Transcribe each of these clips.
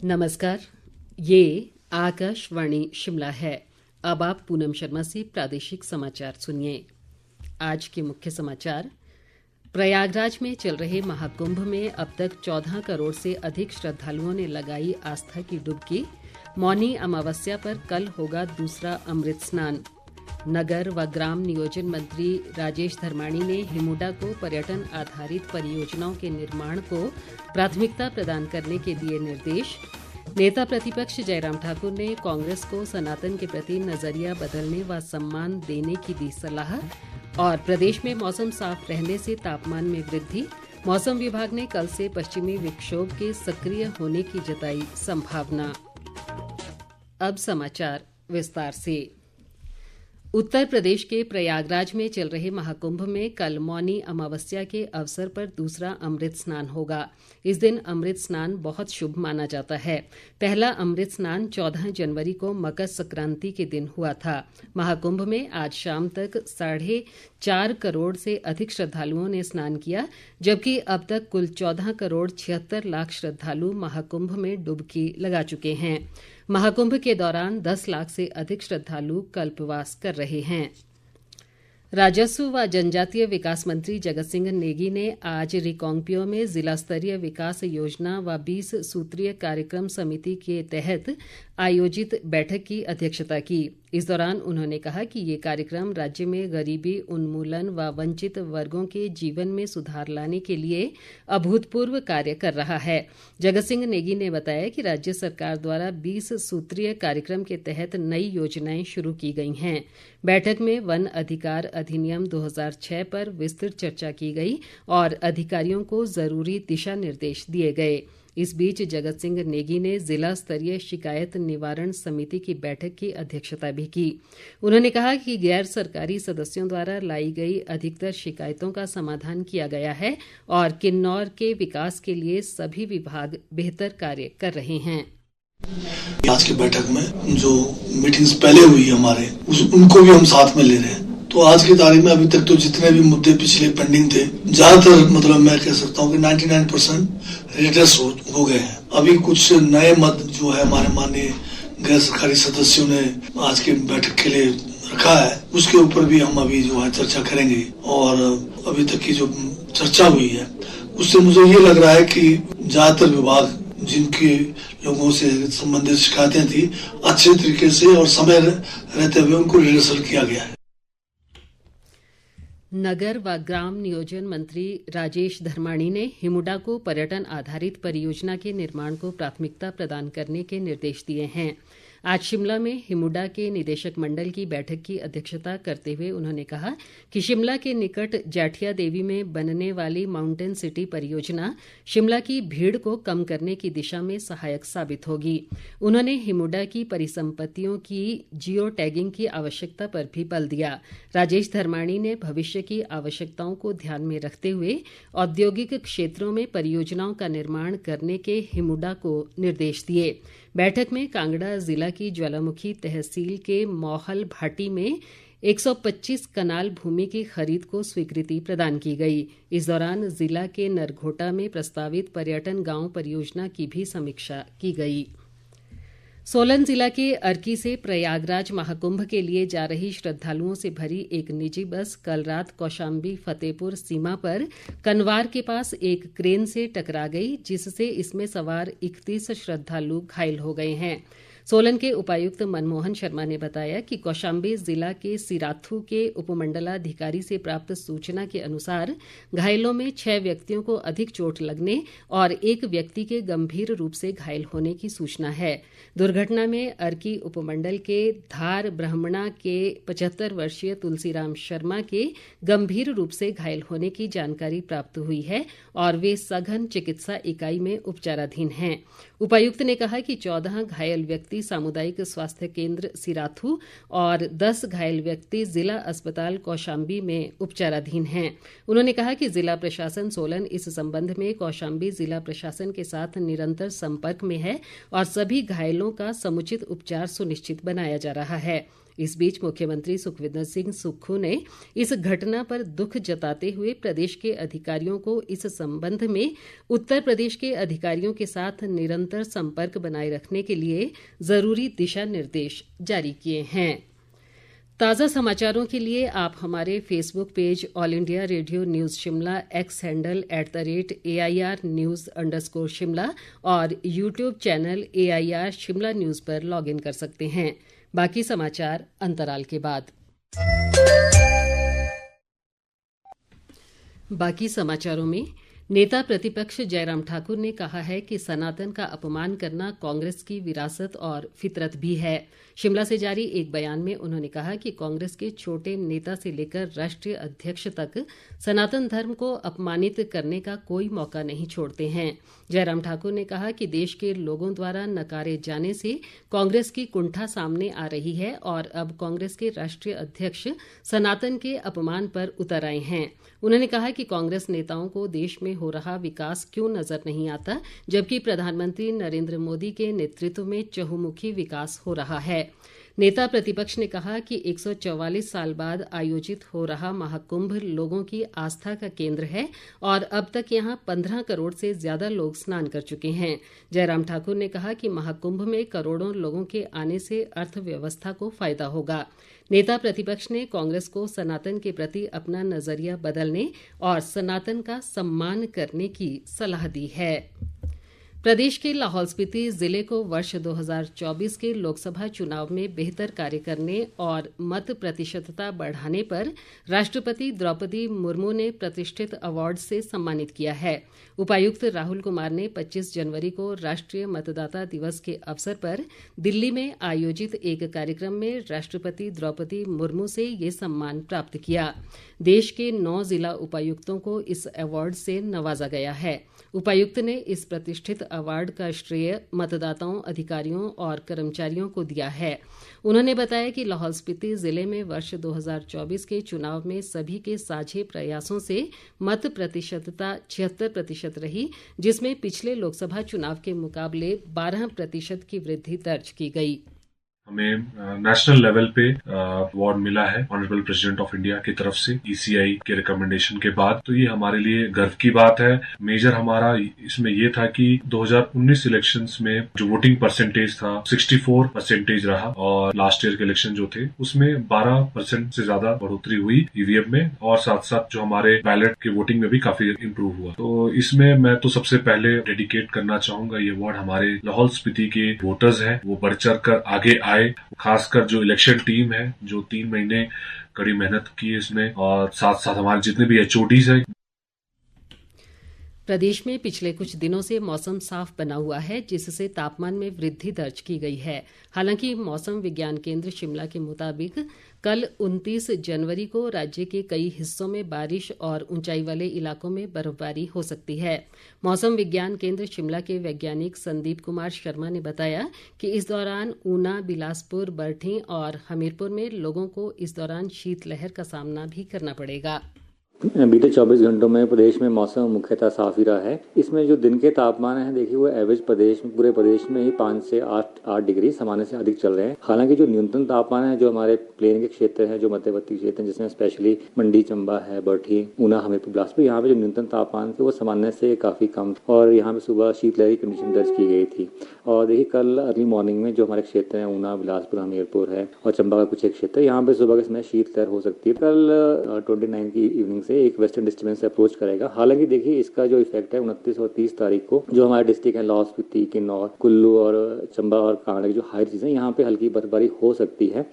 नमस्कार, ये आकाशवाणी शिमला है। अब आप पूनम शर्मा से प्रादेशिक समाचार सुनिए। आज के मुख्य समाचार। प्रयागराज में चल रहे महाकुंभ में अब तक 14 करोड़ से अधिक श्रद्धालुओं ने लगाई आस्था की डुबकी। मौनी अमावस्या पर कल होगा दूसरा अमृत स्नान। नगर व ग्राम नियोजन मंत्री राजेश धर्माणी ने हिमुडा को पर्यटन आधारित परियोजनाओं के निर्माण को प्राथमिकता प्रदान करने के दिए निर्देश। नेता प्रतिपक्ष जयराम ठाकुर ने कांग्रेस को सनातन के प्रति नजरिया बदलने व सम्मान देने की दी सलाह। और प्रदेश में मौसम साफ रहने से तापमान में वृद्धि। मौसम विभाग ने कल से पश्चिमी विक्षोभ के सक्रिय होने की जताई संभावना। अब समाचार विस्तार से। उत्तर प्रदेश के प्रयागराज में चल रहे महाकुंभ में कल मौनी अमावस्या के अवसर पर दूसरा अमृत स्नान होगा। इस दिन अमृत स्नान बहुत शुभ माना जाता है। पहला अमृत स्नान 14 जनवरी को मकर संक्रांति के दिन हुआ था। महाकुंभ में आज शाम तक 4.5 करोड़ से अधिक श्रद्धालुओं ने स्नान किया, जबकि अब तक कुल 14 करोड़ 76 लाख श्रद्धालु महाकुंभ में डुबकी लगा चुके हैं। महाकुंभ के दौरान 10 लाख से अधिक श्रद्धालु कल्पवास कर रहे हैं। राजस्व व जनजातीय विकास मंत्री जगत सिंह नेगी ने आज रिकांगपिओ में जिला स्तरीय विकास योजना व 20 सूत्रीय कार्यक्रम समिति के तहत आयोजित बैठक की अध्यक्षता की। इस दौरान उन्होंने कहा कि ये कार्यक्रम राज्य में गरीबी उन्मूलन व वंचित वर्गों के जीवन में सुधार लाने के लिए अभूतपूर्व कार्य कर रहा है। जगत सिंह नेगी ने बताया कि राज्य सरकार द्वारा 20 सूत्रीय कार्यक्रम के तहत नई योजनाएं शुरू की गई हैं। बैठक में वन अधिकार अधिनियम 2006 पर विस्तृत चर्चा की गई और अधिकारियों को जरूरी दिशा निर्देश दिए गए। इस बीच जगत सिंह नेगी ने जिला स्तरीय शिकायत निवारण समिति की बैठक की अध्यक्षता भी की। उन्होंने कहा कि गैर सरकारी सदस्यों द्वारा लाई गई अधिकतर शिकायतों का समाधान किया गया है और किन्नौर के विकास के लिए सभी विभाग बेहतर कार्य कर रहे हैं। आज की बैठक में जो मीटिंग्स पहले हुई हमारे उनको भी हम साथ में ले रहे हैं। तो आज की तारीख में अभी तक तो जितने भी मुद्दे पिछले पेंडिंग थे, ज्यादातर मतलब मैं कह सकता हूँ कि 99% रिड्रेस हो गए हैं। अभी कुछ नए मत जो है हमारे माननीय गैर सरकारी सदस्यों ने आज की बैठक के लिए रखा है, उसके ऊपर भी हम अभी जो है चर्चा करेंगे। और अभी तक की जो चर्चा हुई है उससे मुझे ये लग रहा है कि ज्यादातर विभाग जिनके लोगों से संबंधित शिकायतें थी, अच्छे तरीके से और समय रहते हुए उनको रिहर्सल किया गया है। नगर व ग्राम नियोजन मंत्री राजेश धर्माणी ने हिमुडा को पर्यटन आधारित परियोजना के निर्माण को प्राथमिकता प्रदान करने के निर्देश दिए हैं। आज शिमला में हिमुडा के निदेशक मंडल की बैठक की अध्यक्षता करते हुए उन्होंने कहा कि शिमला के निकट जाठिया देवी में बनने वाली माउंटेन सिटी परियोजना शिमला की भीड़ को कम करने की दिशा में सहायक साबित होगी। उन्होंने हिमुडा की परिसंपत्तियों की जियो टैगिंग की आवश्यकता पर भी बल दिया। राजेश धर्माणी ने भविष्य की आवश्यकताओं को ध्यान में रखते हुए औद्योगिक क्षेत्रों में परियोजनाओं का निर्माण करने के हिमुडा को निर्देश दिए। बैठक में कांगड़ा जिला की ज्वालामुखी तहसील के मौहल भाटी में 125 कनाल भूमि की खरीद को स्वीकृति प्रदान की गई। इस दौरान जिला के नरघोटा में प्रस्तावित पर्यटन गांव परियोजना की भी समीक्षा की गई। सोलन जिला के अर्की से प्रयागराज महाकुंभ के लिए जा रही श्रद्धालुओं से भरी एक निजी बस कल रात कौशाम्बी फतेहपुर सीमा पर कनवार के पास एक क्रेन से टकरा गई, जिससे इसमें सवार 31 श्रद्धालु घायल हो गए हैं। सोलन के उपायुक्त मनमोहन शर्मा ने बताया कि कौशाम्बी जिला के सिराथू के उपमंडलाधिकारी से प्राप्त सूचना के अनुसार घायलों में 6 व्यक्तियों को अधिक चोट लगने और 1 व्यक्ति के गंभीर रूप से घायल होने की सूचना है। दुर्घटना में अर्की उपमंडल के धार ब्राह्मणा के 75 वर्षीय तुलसीराम शर्मा के गंभीर रूप से घायल होने की जानकारी प्राप्त हुई है और वे सघन चिकित्सा इकाई में उपचाराधीन हैं। उपायुक्त ने कहा कि 14 घायल व्यक्ति सामुदायिक स्वास्थ्य केंद्र सिराथू और 10 घायल व्यक्ति जिला अस्पताल कौशाम्बी में उपचाराधीन हैं। उन्होंने कहा कि जिला प्रशासन सोलन इस संबंध में कौशाम्बी जिला प्रशासन के साथ निरंतर संपर्क में है और सभी घायलों का समुचित उपचार सुनिश्चित बनाया जा रहा है। इस बीच मुख्यमंत्री सुखविंदर सिंह सुक्खू ने इस घटना पर दुख जताते हुए प्रदेश के अधिकारियों को इस संबंध में उत्तर प्रदेश के अधिकारियों के साथ निरंतर संपर्क बनाए रखने के लिए जरूरी दिशा निर्देश जारी किए हैं। ताज़ा समाचारों के लिए आप हमारे Facebook page all India radio news Shimla, x handle @AIR News_शिमला और YouTube channel AIR Shimla news पर लॉग इन कर सकते हैं। बाकी समाचार अंतराल के बाद। बाकी समाचारों में नेता प्रतिपक्ष जयराम ठाकुर ने कहा है कि सनातन का अपमान करना कांग्रेस की विरासत और फितरत भी है। शिमला से जारी एक बयान में उन्होंने कहा कि कांग्रेस के छोटे नेता से लेकर राष्ट्रीय अध्यक्ष तक सनातन धर्म को अपमानित करने का कोई मौका नहीं छोड़ते हैं। जयराम ठाकुर ने कहा कि देश के लोगों द्वारा नकारे जाने से कांग्रेस की कुंठा सामने आ रही है और अब कांग्रेस के राष्ट्रीय अध्यक्ष सनातन के अपमान पर उतर आए हैं। उन्होंने कहा कि कांग्रेस नेताओं को देश में हो रहा विकास क्यों नजर नहीं आता, जबकि प्रधानमंत्री नरेंद्र मोदी के नेतृत्व में चहुमुखी विकास हो रहा है। नेता प्रतिपक्ष ने कहा कि 144 साल बाद आयोजित हो रहा महाकुंभ लोगों की आस्था का केंद्र है और अब तक यहां 15 करोड़ से ज्यादा लोग स्नान कर चुके हैं। जयराम ठाकुर ने कहा कि महाकुंभ में करोड़ों लोगों के आने से अर्थव्यवस्था को फायदा होगा। नेता प्रतिपक्ष ने कांग्रेस को सनातन के प्रति अपना नजरिया बदलने और सनातन का सम्मान करने की सलाह दी है। प्रदेश के लाहौल स्पीति जिले को वर्ष 2024 के लोकसभा चुनाव में बेहतर कार्य करने और मत प्रतिशतता बढ़ाने पर राष्ट्रपति द्रौपदी मुर्मू ने प्रतिष्ठित अवार्ड से सम्मानित किया है। उपायुक्त राहुल कुमार ने 25 जनवरी को राष्ट्रीय मतदाता दिवस के अवसर पर दिल्ली में आयोजित एक कार्यक्रम में राष्ट्रपति द्रौपदी मुर्मू से ये सम्मान प्राप्त किया। देश के 9 जिला उपायुक्तों को इस अवार्ड से नवाजा गया है। उपायुक्त ने इस प्रतिष्ठित अवार्ड का श्रेय मतदाताओं, अधिकारियों और कर्मचारियों को दिया है। उन्होंने बताया कि लाहौल स्पीति जिले में वर्ष 2024 के चुनाव में सभी के साझे प्रयासों से मत प्रतिशतता 76% रही, जिसमें पिछले लोकसभा चुनाव के मुकाबले 12% की वृद्धि दर्ज की गई। हमें नेशनल लेवल पे अवार्ड मिला है ऑनरेबल प्रेसिडेंट ऑफ इंडिया की तरफ से ECI के रिकमेंडेशन के बाद, तो ये हमारे लिए गर्व की बात है। मेजर हमारा इसमें ये था कि 2019 इलेक्शंस में जो वोटिंग परसेंटेज था 64% रहा और लास्ट ईयर के इलेक्शन जो थे उसमें 12% से ज्यादा बढ़ोतरी हुई EVM में और साथ साथ जो हमारे बैलेट के वोटिंग में भी काफी इम्प्रूव हुआ। तो इसमें मैं तो सबसे पहले डेडिकेट करना चाहूंगा ये अवार्ड हमारे लाहौल स्पीति के वोटर्स हैं, वो बढ़ चढ़ कर आगे आए, खासकर जो इलेक्शन टीम है जो 3 महीने कड़ी मेहनत की इसमें, और साथ साथ हमारे जितने भी HODs हैं। प्रदेश में पिछले कुछ दिनों से मौसम साफ बना हुआ है, जिससे तापमान में वृद्धि दर्ज की गई है। हालांकि मौसम विज्ञान केंद्र शिमला के मुताबिक कल 29 जनवरी को राज्य के कई हिस्सों में बारिश और ऊंचाई वाले इलाकों में बर्फबारी हो सकती है। मौसम विज्ञान केंद्र शिमला के वैज्ञानिक संदीप कुमार शर्मा ने बताया कि इस दौरान ऊना, बिलासपुर, बरठीं और हमीरपुर में लोगों को इस दौरान शीतलहर का सामना भी करना पड़ेगा। बीते 24 घंटों में प्रदेश में मौसम मुख्यतः साफ ही रहा है। इसमें जो दिन के तापमान है देखिए वो एवरेज पूरे प्रदेश में ही 5 से 8 डिग्री सामान्य से अधिक चल रहे हैं। हालांकि जो न्यूनतम तापमान है जो हमारे प्लेन के क्षेत्र है, जो मध्यवर्ती क्षेत्र है, जिसमें स्पेशली मंडी, चंबा है, बरठी, ऊना, हमीरपुर, बिलासपुर, यहाँ पे जो न्यूनतम तापमान थे वो सामान्य से काफी कम और यहाँ पे सुबह शीतलहर की कंडीशन दर्ज की गई थी। और देखिए कल अर्ली मॉर्निंग में जो हमारे क्षेत्र है ऊना, बिलासपुर, हमीरपुर है और चंबा का कुछ एक क्षेत्र है, यहाँ पे सुबह के समय शीतलहर हो सकती है। कल 29 की इवनिंग से एक वेस्टर्न डिस्टर्बेंस अप्रोच करेगा। हालांकि देखिए इसका जो इफेक्ट है 29 और 30 तारीख को जो हमारे डिस्ट्रिक्ट है लाहौल स्पीति, किन्नौर, कुल्लू और चंबा और कांगड़ा की जो हाई चीजें यहाँ पे हल्की बर्फबारी हो सकती है।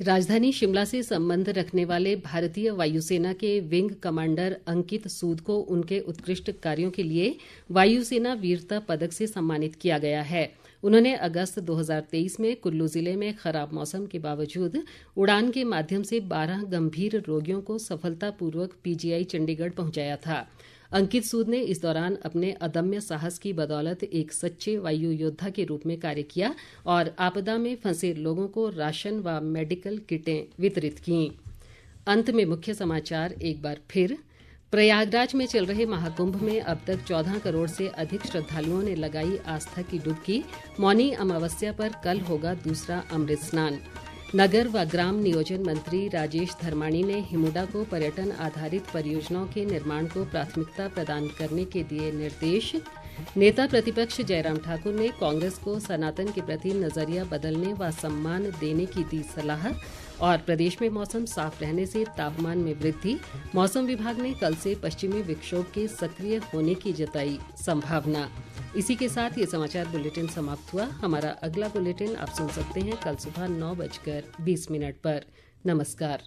राजधानी शिमला से संबंध रखने वाले भारतीय वायुसेना के विंग कमांडर अंकित सूद को उनके उत्कृष्ट कार्यों के लिए वायुसेना वीरता पदक से सम्मानित किया गया है। उन्होंने अगस्त 2023 में कुल्लू जिले में खराब मौसम के बावजूद उड़ान के माध्यम से 12 गंभीर रोगियों को सफलतापूर्वक PGI चंडीगढ़ पहुंचाया था। अंकित सूद ने इस दौरान अपने अदम्य साहस की बदौलत एक सच्चे वायु योद्धा के रूप में कार्य किया और आपदा में फंसे लोगों को राशन व मेडिकल किटें वितरित कीं। अंत में मुख्य समाचार एक बार फिर। प्रयागराज में चल रहे महाकुंभ में अब तक 14 करोड़ से अधिक श्रद्धालुओं ने लगाई आस्था की डुबकी। मौनी अमावस्या पर कल होगा दूसरा अमृत स्नान। नगर व ग्राम नियोजन मंत्री राजेश धर्माणी ने हिमुडा को पर्यटन आधारित परियोजनाओं के निर्माण को प्राथमिकता प्रदान करने के दिए निर्देश। नेता प्रतिपक्ष जयराम ठाकुर ने कांग्रेस को सनातन के प्रति नजरिया बदलने व सम्मान देने की दी सलाह। और प्रदेश में मौसम साफ रहने से तापमान में वृद्धि। मौसम विभाग ने कल से पश्चिमी विक्षोभ के सक्रिय होने की जताई संभावना। इसी के साथ ये समाचार बुलेटिन समाप्त हुआ। हमारा अगला बुलेटिन आप सुन सकते हैं कल सुबह 9:20 पर। नमस्कार।